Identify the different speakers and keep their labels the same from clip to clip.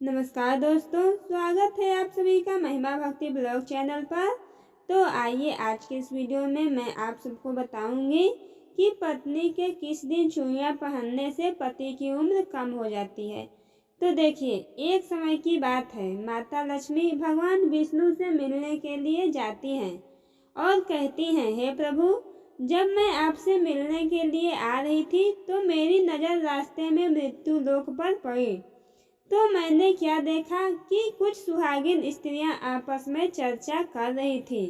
Speaker 1: नमस्कार दोस्तों, स्वागत है आप सभी का महिमा भक्ति ब्लॉग चैनल पर। तो आइए आज के इस वीडियो में मैं आप सबको बताऊंगी कि पत्नी के किस दिन चूड़ियां पहनने से पति की उम्र कम हो जाती है। तो देखिए, एक समय की बात है, माता लक्ष्मी भगवान विष्णु से मिलने के लिए जाती हैं और कहती हैं, हे प्रभु, जब मैं आपसे मिलने के लिए आ रही थी तो मेरी नज़र रास्ते में मृत्यु लोक पर पड़ी। तो मैंने क्या देखा कि कुछ सुहागिन स्त्रियां आपस में चर्चा कर रही थी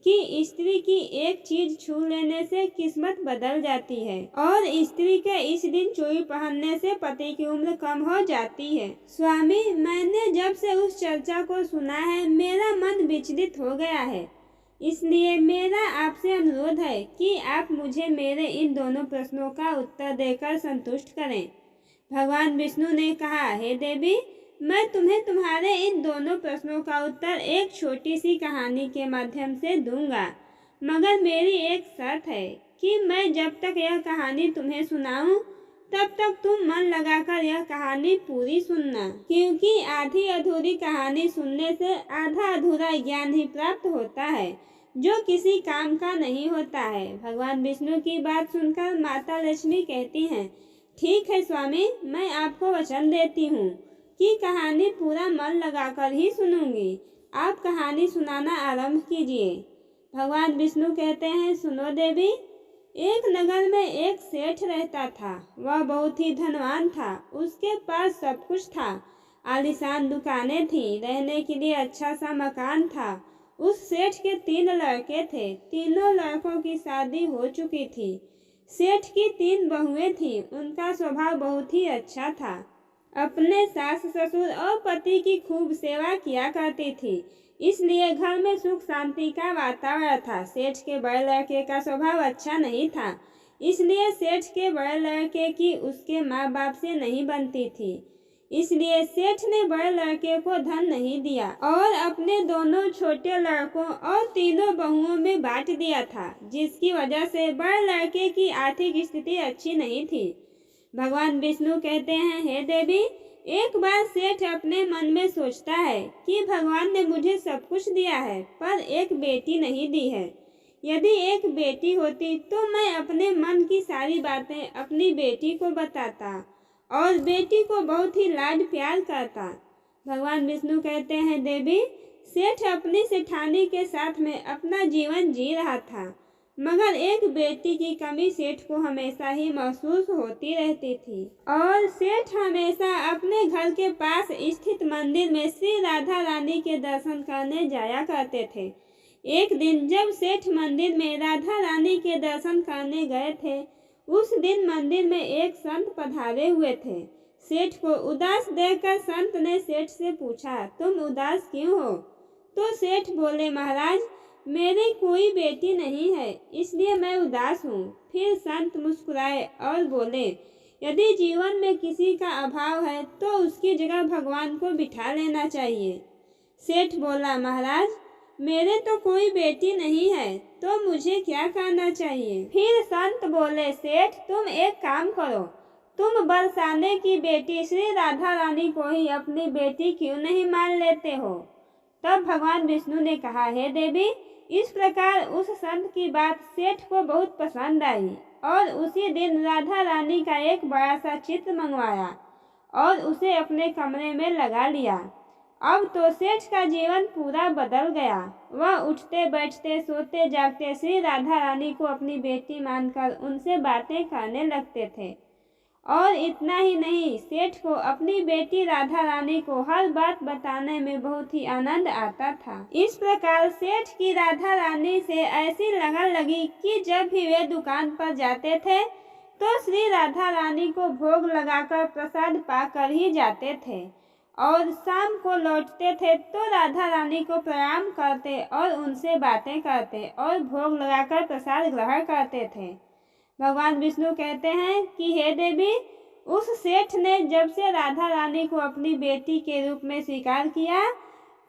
Speaker 1: कि स्त्री की एक चीज छू लेने से किस्मत बदल जाती है और स्त्री के इस दिन चूड़ी पहनने से पति की उम्र कम हो जाती है। स्वामी, मैंने जब से उस चर्चा को सुना है मेरा मन विचलित हो गया है, इसलिए मेरा आपसे अनुरोध है कि आप मुझे मेरे इन दोनों प्रश्नों का उत्तर देकर संतुष्ट करें। भगवान विष्णु ने कहा, हे देवी, मैं तुम्हें तुम्हारे इन दोनों प्रश्नों का उत्तर एक छोटी सी कहानी के माध्यम से दूंगा, मगर मेरी एक शर्त है कि मैं जब तक यह कहानी तुम्हें सुनाऊं तब तक तुम मन लगाकर यह कहानी पूरी सुनना, क्योंकि आधी अधूरी कहानी सुनने से आधा अधूरा ज्ञान ही प्राप्त होता है जो किसी काम का नहीं होता है। भगवान विष्णु की बात सुनकर माता लक्ष्मी कहती हैं, ठीक है स्वामी, मैं आपको वचन देती हूँ कि कहानी पूरा मन लगाकर ही सुनूंगी। आप कहानी सुनाना आरंभ कीजिए। भगवान विष्णु कहते हैं, सुनो देवी, एक नगर में एक सेठ रहता था। वह बहुत ही धनवान था, उसके पास सब कुछ था। आलीशान दुकानें थीं, रहने के लिए अच्छा सा मकान था। उस सेठ के 3 लड़के थे, तीनों लड़कों की शादी हो चुकी थी। सेठ की 3 बहुएं थीं, उनका स्वभाव बहुत ही अच्छा था। अपने सास ससुर और पति की खूब सेवा किया करती थी, इसलिए घर में सुख शांति का वातावरण था। सेठ के बड़े लड़के का स्वभाव अच्छा नहीं था, इसलिए सेठ के बड़े लड़के की उसके माँ बाप से नहीं बनती थी, इसलिए सेठ ने बड़े लड़के को धन नहीं दिया और अपने दोनों छोटे लड़कों और तीनों बहुओं में बांट दिया था, जिसकी वजह से बड़े लड़के की आर्थिक स्थिति अच्छी नहीं थी। भगवान विष्णु कहते हैं, हे देवी, एक बार सेठ अपने मन में सोचता है कि भगवान ने मुझे सब कुछ दिया है पर एक बेटी नहीं दी है। यदि एक बेटी होती तो मैं अपने मन की सारी बातें अपनी बेटी को बताता और बेटी को बहुत ही लाड प्यार करता। भगवान विष्णु कहते हैं, देवी, सेठ अपनी सेठानी के साथ में अपना जीवन जी रहा था, मगर एक बेटी की कमी सेठ को हमेशा ही महसूस होती रहती थी और सेठ हमेशा अपने घर के पास स्थित मंदिर में श्री राधा रानी के दर्शन करने जाया करते थे। एक दिन जब सेठ मंदिर में राधा रानी के दर्शन करने गए थे, उस दिन मंदिर में एक संत पधारे हुए थे। सेठ को उदास देखकर संत ने सेठ से पूछा, तुम उदास क्यों हो? तो सेठ बोले, महाराज, मेरी कोई बेटी नहीं है, इसलिए मैं उदास हूँ। फिर संत मुस्कुराए और बोले, यदि जीवन में किसी का अभाव है तो उसकी जगह भगवान को बिठा लेना चाहिए। सेठ बोला, महाराज, मेरे तो कोई बेटी नहीं है, तो मुझे क्या करना चाहिए? फिर संत बोले, सेठ, तुम एक काम करो, तुम बरसाने की बेटी श्री राधा रानी को ही अपनी बेटी क्यों नहीं मान लेते हो? तब भगवान विष्णु ने कहा, हे देवी, इस प्रकार उस संत की बात सेठ को बहुत पसंद आई और उसी दिन राधा रानी का एक बड़ा सा चित्र मंगवाया और उसे अपने कमरे में लगा लिया। अब तो सेठ का जीवन पूरा बदल गया। वह उठते बैठते सोते जागते श्री राधा रानी को अपनी बेटी मानकर उनसे बातें करने लगते थे और इतना ही नहीं, सेठ को अपनी बेटी राधा रानी को हर बात बताने में बहुत ही आनंद आता था। इस प्रकार सेठ की राधा रानी से ऐसी लगन लगी कि जब भी वे दुकान पर जाते थे तो श्री राधा रानी को भोग लगाकर प्रसाद पाकर ही जाते थे और शाम को लौटते थे तो राधा रानी को प्रणाम करते और उनसे बातें करते और भोग लगाकर प्रसाद ग्रहण करते थे। भगवान विष्णु कहते हैं कि हे देवी, उस सेठ ने जब से राधा रानी को अपनी बेटी के रूप में स्वीकार किया,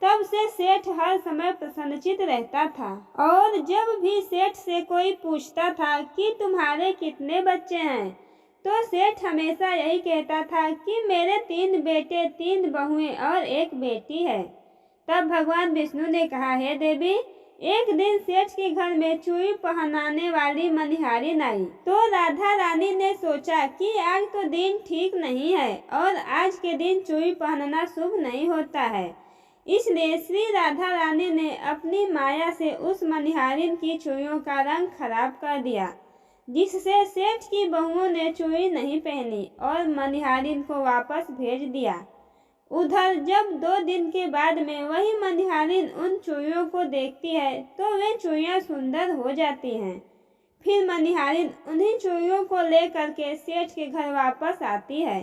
Speaker 1: तब से सेठ हर समय प्रसन्नचित्त रहता था और जब भी सेठ से कोई पूछता था कि तुम्हारे कितने बच्चे हैं, तो सेठ हमेशा यही कहता था कि मेरे 3 बेटे 3 बहुएं और 1 बेटी है। तब भगवान विष्णु ने कहा, हे देवी, एक दिन सेठ के घर में चूड़ी पहनाने वाली मनिहारिन आई। तो राधा रानी ने सोचा कि आज तो दिन ठीक नहीं है और आज के दिन चूड़ी पहनना शुभ नहीं होता है। इसलिए श्री राधा रानी ने अपनी माया से उस मनिहारिन की चूड़ियों का रंग खराब कर दिया, जिससे सेठ की बहुओं ने चूड़ी नहीं पहनी और मनिहारिन को वापस भेज दिया। उधर जब 2 दिन के बाद में वही मनिहारिन उन चूड़ियों को देखती है तो वे चूड़ियाँ सुंदर हो जाती हैं। फिर मनिहारिन उन्हीं चूड़ियों को लेकर के सेठ के घर वापस आती है।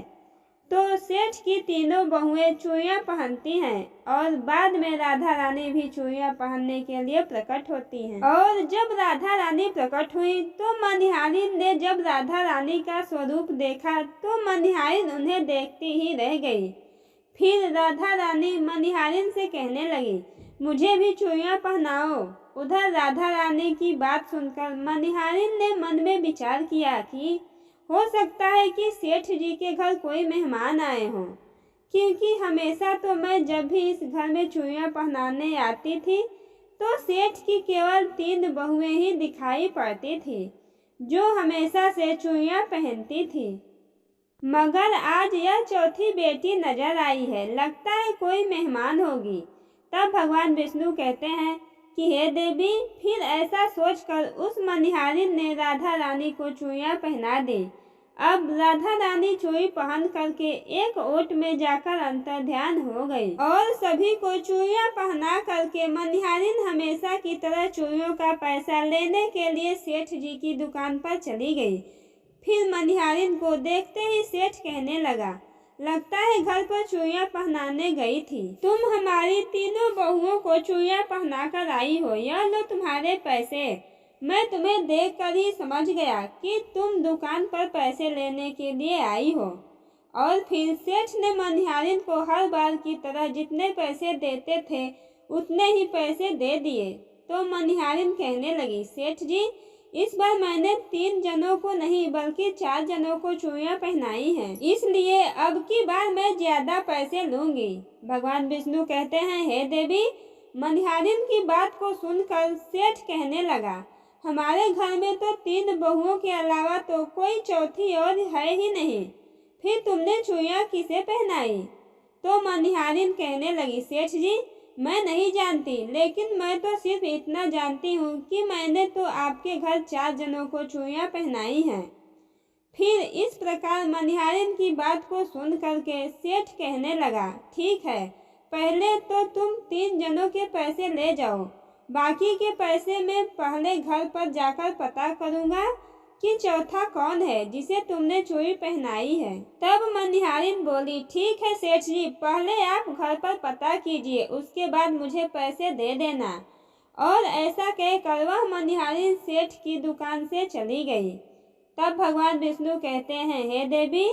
Speaker 1: तो सेठ की तीनों बहुएं चूड़ियाँ पहनती हैं और बाद में राधा रानी भी चूड़ियाँ पहनने के लिए प्रकट होती हैं। और जब राधा रानी प्रकट हुई तो मनिहारिन ने जब राधा रानी का स्वरूप देखा तो मनिहारिन उन्हें देखती ही रह गई। फिर राधा रानी मनिहारिन से कहने लगी, मुझे भी चूड़ियाँ पहनाओ। उधर राधा रानी की बात सुनकर मनिहारिन ने मन में विचार किया कि हो सकता है कि सेठ जी के घर कोई मेहमान आए हों, क्योंकि हमेशा तो मैं जब भी इस घर में चूड़ियाँ पहनाने आती थी तो सेठ की केवल 3 बहुएं ही दिखाई पड़ती थी, जो हमेशा से चूड़ियाँ पहनती थी। मगर आज यह चौथी बेटी नजर आई है, लगता है कोई मेहमान होगी। तब भगवान विष्णु कहते हैं कि हे देवी, फिर ऐसा सोचकर उस मनिहारिन ने राधा रानी को चूड़ियाँ पहना दी। अब राधा रानी चूड़ी पहन करके एक ओट में जाकर अंतर ध्यान हो गई और सभी को चूड़ियाँ पहना करके मनिहारिन हमेशा की तरह चूड़ियों का पैसा लेने के लिए सेठ जी की दुकान पर चली गई। फिर मनिहारिन को देखते ही सेठ कहने लगा, लगता है घर पर चूड़ियाँ पहनाने गई थी। तुम हमारी तीनों बहुओं को चूड़ियाँ पहना कर आई हो, यह लो तुम्हारे पैसे। मैं तुम्हें देखकर ही समझ गया कि तुम दुकान पर पैसे लेने के लिए आई हो। और फिर सेठ ने मनिहारिन को हर बार की तरह जितने पैसे देते थे उतने ही पैसे दे दिए। तो मनिहारिन कहने लगी, सेठ जी, इस बार मैंने 3 जनों को नहीं बल्कि 4 जनों को चूड़ियाँ पहनाई हैं, इसलिए अब की बार मैं ज्यादा पैसे लूंगी। भगवान विष्णु कहते हैं, हे देवी, मनिहारिन की बात को सुनकर सेठ कहने लगा, हमारे घर में तो 3 बहुओं के अलावा तो कोई चौथी और है ही नहीं, फिर तुमने चूड़ियाँ किसे पहनाई? तो मनिहारिन कहने लगी, सेठ जी, मैं नहीं जानती, लेकिन मैं तो सिर्फ इतना जानती हूँ कि मैंने तो आपके घर 4 जनों को चूड़ियाँ पहनाई हैं। फिर इस प्रकार मनिहारिन की बात को सुन करके सेठ कहने लगा, ठीक है, पहले तो तुम 3 जनों के पैसे ले जाओ, बाकी के पैसे मैं पहले घर पर जाकर पता करूँगा कि चौथा कौन है जिसे तुमने चूड़ी पहनाई है। तब मनिहारिन बोली, ठीक है सेठ जी, पहले आप घर पर पता कीजिए, उसके बाद मुझे पैसे दे देना। और ऐसा कहकर वह मनिहारिन सेठ की दुकान से चली गई। तब भगवान विष्णु कहते हैं, हे देवी,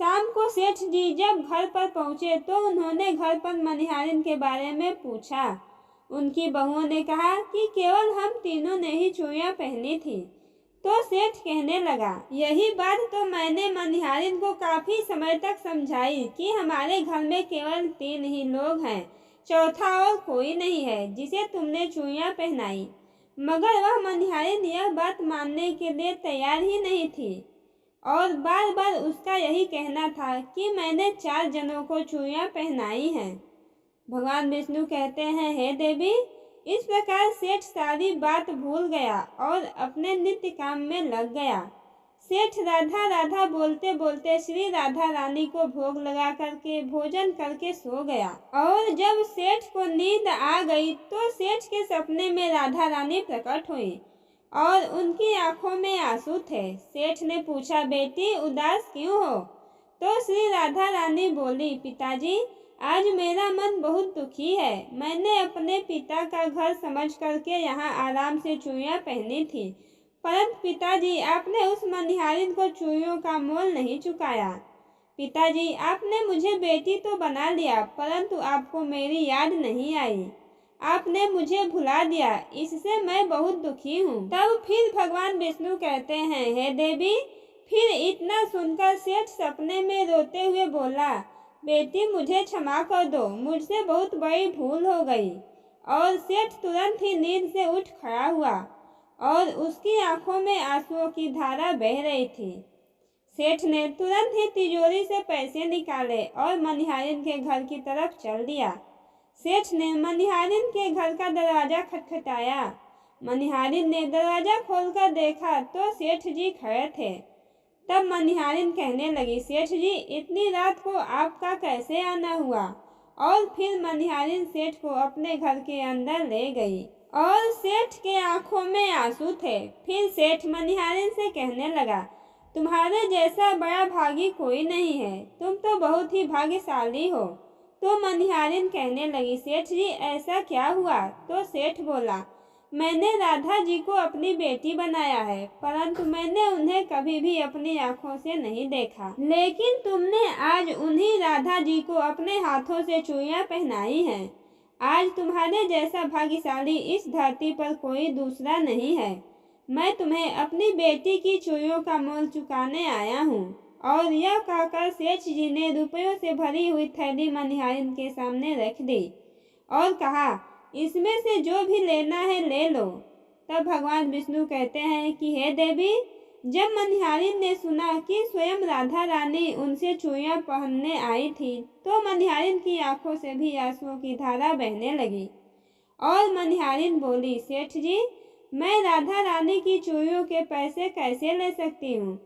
Speaker 1: शाम को सेठ जी जब घर पर पहुँचे तो उन्होंने घर पर मनिहारिन के बारे में पूछा। उनकी बहुओं ने कहा कि केवल हम तीनों ने ही चूड़ियाँ पहनी थी। तो सेठ कहने लगा, यही बात तो मैंने मनिहारिन को काफी समय तक समझाई कि हमारे घर में केवल 3 ही लोग हैं, चौथा और कोई नहीं है जिसे तुमने चूड़ियाँ पहनाई। मगर वह मनिहारिन यह बात मानने के लिए तैयार ही नहीं थी और बार बार उसका यही कहना था कि मैंने 4 जनों को चूड़ियाँ पहनाई हैं। भगवान विष्णु कहते हैं, हे देवी, इस प्रकार सेठ सारी बात भूल गया और अपने नित्य काम में लग गया। सेठ राधा राधा बोलते बोलते श्री राधा रानी को भोग लगा करके भोजन करके सो गया। और जब सेठ को नींद आ गई तो सेठ के सपने में राधा रानी प्रकट हुई और उनकी आंखों में आंसू थे। सेठ ने पूछा, बेटी उदास क्यों हो? तो श्री राधा रानी बोली, पिताजी, आज मेरा मन बहुत दुखी है। मैंने अपने पिता का घर समझ करके यहाँ आराम से चूड़ियाँ पहनी थी, परंतु पिताजी आपने उस मनिहारिन को चूड़ियों का मोल नहीं चुकाया। पिताजी, आपने मुझे बेटी तो बना लिया, परंतु आपको मेरी याद नहीं आई, आपने मुझे भुला दिया, इससे मैं बहुत दुखी हूँ। तब फिर भगवान विष्णु कहते हैं, हे देवी, फिर इतना सुनकर सेठ सपने में रोते हुए बोला, बेटी मुझे क्षमा कर दो, मुझसे बहुत बड़ी भूल हो गई। और सेठ तुरंत ही नींद से उठ खड़ा हुआ और उसकी आंखों में आंसुओं की धारा बह रही थी। सेठ ने तुरंत ही तिजोरी से पैसे निकाले और मनिहारिन के घर की तरफ चल दिया। सेठ ने मनिहारिन के घर का दरवाजा खटखटाया। मनिहारिन ने दरवाजा खोलकर देखा तो सेठ जी खड़े थे। तब मनिहारिन कहने लगी, सेठ जी इतनी रात को आपका कैसे आना हुआ? और फिर मनिहारिन सेठ को अपने घर के अंदर ले गई और सेठ के आंखों में आंसू थे। फिर सेठ मनिहारिन से कहने लगा, तुम्हारे जैसा बड़ा भागी कोई नहीं है, तुम तो बहुत ही भाग्यशाली हो। तो मनिहारिन कहने लगी, सेठ जी ऐसा क्या हुआ? तो सेठ बोला, मैंने राधा जी को अपनी बेटी बनाया है, परंतु मैंने उन्हें कभी भी अपनी आंखों से नहीं देखा। लेकिन तुमने आज उन्हीं राधा जी को अपने हाथों से चूड़ियां पहनाई हैं। आज तुम्हारे जैसा भाग्यशाली इस धरती पर कोई दूसरा नहीं है। मैं तुम्हें अपनी बेटी की चूड़ियों का मोल चुकाने आया हूँ। और यह कहकर सेठ जी ने रुपयों से भरी हुई थैली मनिहारिन के सामने रख दी और कहा, इसमें से जो भी लेना है ले लो। तब भगवान विष्णु कहते हैं कि हे देवी, जब मनिहारिन ने सुना कि स्वयं राधा रानी उनसे चूड़ियां पहनने आई थी तो मनिहारिन की आंखों से भी आंसुओं की धारा बहने लगी और मनिहारिन बोली, सेठ जी मैं राधा रानी की चूड़ियों के पैसे कैसे ले सकती हूँ?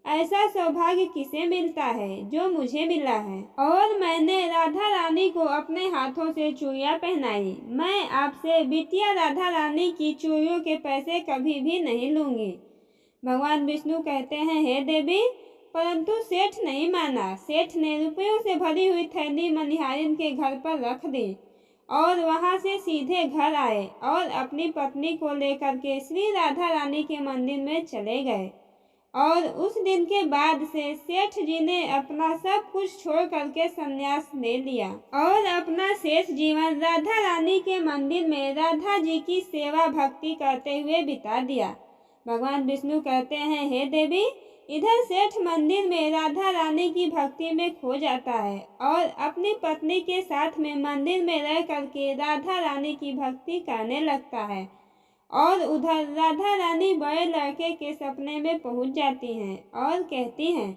Speaker 1: ऐसा सौभाग्य किसे मिलता है जो मुझे मिला है? और मैंने राधा रानी को अपने हाथों से चूड़ियां पहनाई। मैं आपसे बिटिया राधा रानी की चूड़ियों के पैसे कभी भी नहीं लूंगी। भगवान विष्णु कहते हैं, हे देवी, परंतु सेठ नहीं माना। सेठ ने रुपयों से भरी हुई थैली मनिहारिन के घर पर रख दी और वहां से सीधे घर आए और अपनी पत्नी को लेकर के श्री राधा रानी के मंदिर में चले गए। और उस दिन के बाद से सेठ जी ने अपना सब कुछ छोड़ करके संन्यास ले लिया और अपना शेष जीवन राधा रानी के मंदिर में राधा जी की सेवा भक्ति करते हुए बिता दिया। भगवान विष्णु कहते हैं, हे देवी, इधर सेठ मंदिर में राधा रानी की भक्ति में खो जाता है और अपनी पत्नी के साथ में मंदिर में रह करके राधा रानी की भक्ति करने लगता है। और उधर राधा रानी बड़े लड़के के सपने में पहुंच जाती हैं और कहती हैं,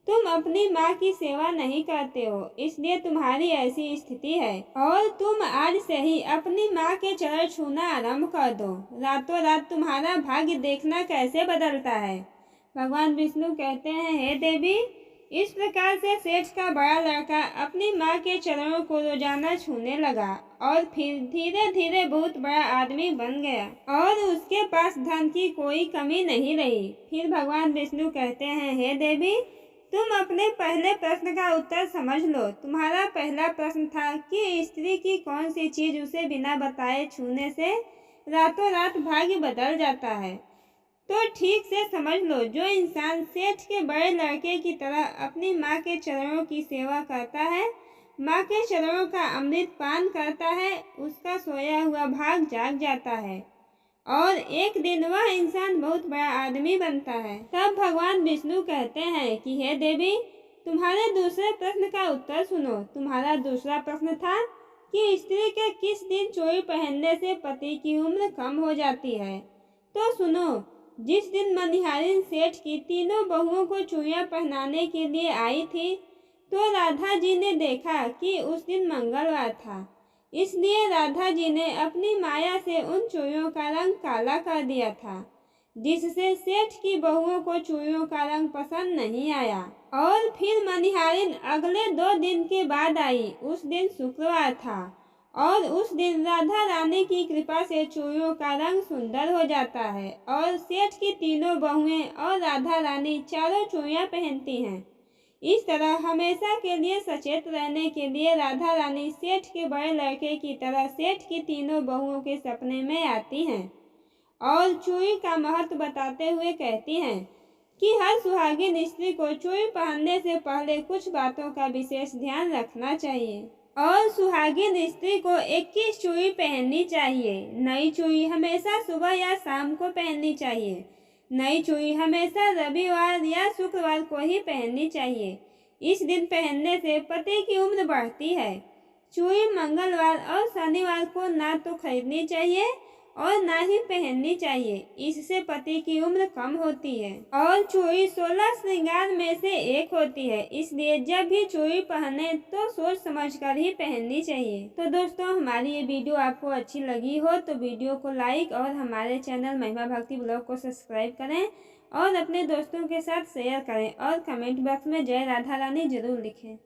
Speaker 1: तुम अपनी माँ की सेवा नहीं करते हो, इसलिए तुम्हारी ऐसी स्थिति है और तुम आज से ही अपनी माँ के चरण छूना आरंभ कर दो। रातों रात तुम्हारा भाग्य देखना कैसे बदलता है। भगवान विष्णु कहते हैं, हे देवी, इस प्रकार से सेठ का बड़ा लड़का अपनी माँ के चरणों को रोजाना छूने लगा और फिर धीरे धीरे बहुत बड़ा आदमी बन गया और उसके पास धन की कोई कमी नहीं रही। फिर भगवान विष्णु कहते हैं, हे देवी, तुम अपने पहले प्रश्न का उत्तर समझ लो। तुम्हारा पहला प्रश्न था कि स्त्री की कौन सी चीज उसे बिना बताए छूने से रातों रात भाग्य बदल जाता है। तो ठीक से समझ लो, जो इंसान सेठ के बड़े लड़के की तरह अपनी माँ के चरणों की सेवा करता है, माँ के चरणों का अमृत पान करता है, उसका सोया हुआ भाग जाग जाता है और एक दिन वह इंसान बहुत बड़ा आदमी बनता है। तब भगवान विष्णु कहते हैं कि हे देवी, तुम्हारे दूसरे प्रश्न का उत्तर सुनो। तुम्हारा दूसरा प्रश्न था कि स्त्री के किस दिन चूड़ी पहनने से पति की उम्र कम हो जाती है। तो सुनो, जिस दिन मनिहारिन सेठ की तीनों बहुओं को चूड़ियां पहनाने के लिए आई थी तो राधा जी ने देखा कि उस दिन मंगलवार था, इसलिए राधा जी ने अपनी माया से उन चूड़ियों का रंग काला कर दिया था, जिससे सेठ की बहुओं को चूड़ियों का रंग पसंद नहीं आया। और फिर मनिहारिन अगले 2 दिन के बाद आई। उस दिन शुक्रवार था और उस दिन राधा रानी की कृपा से चूड़ियों का रंग सुंदर हो जाता है और सेठ की तीनों बहुएं और राधा रानी चारों चूड़ियां पहनती हैं। इस तरह हमेशा के लिए सचेत रहने के लिए राधा रानी सेठ के बड़े लड़के की तरह सेठ की तीनों बहुओं के सपने में आती हैं और चूड़ी का महत्व बताते हुए कहती हैं कि हर सुहागिन स्त्री को चूड़ी पहनने से पहले कुछ बातों का विशेष ध्यान रखना चाहिए और सुहागिन स्त्री को 21 चूड़ी पहननी चाहिए। नई चूड़ी हमेशा सुबह या शाम को पहननी चाहिए। नई चूड़ी हमेशा रविवार या शुक्रवार को ही पहननी चाहिए। इस दिन पहनने से पति की उम्र बढ़ती है। चूड़ी मंगलवार और शनिवार को ना तो खरीदनी चाहिए और ना ही पहननी चाहिए, इससे पति की उम्र कम होती है। और चूड़ी 16 श्रृंगार में से एक होती है, इसलिए जब भी चूड़ी पहने तो सोच समझकर ही पहननी चाहिए। तो दोस्तों, हमारी ये वीडियो आपको अच्छी लगी हो तो वीडियो को लाइक और हमारे चैनल महिमा भक्ति ब्लॉग को सब्सक्राइब करें और अपने दोस्तों के साथ शेयर करें और कमेंट बॉक्स में जय राधा रानी जरूर लिखें।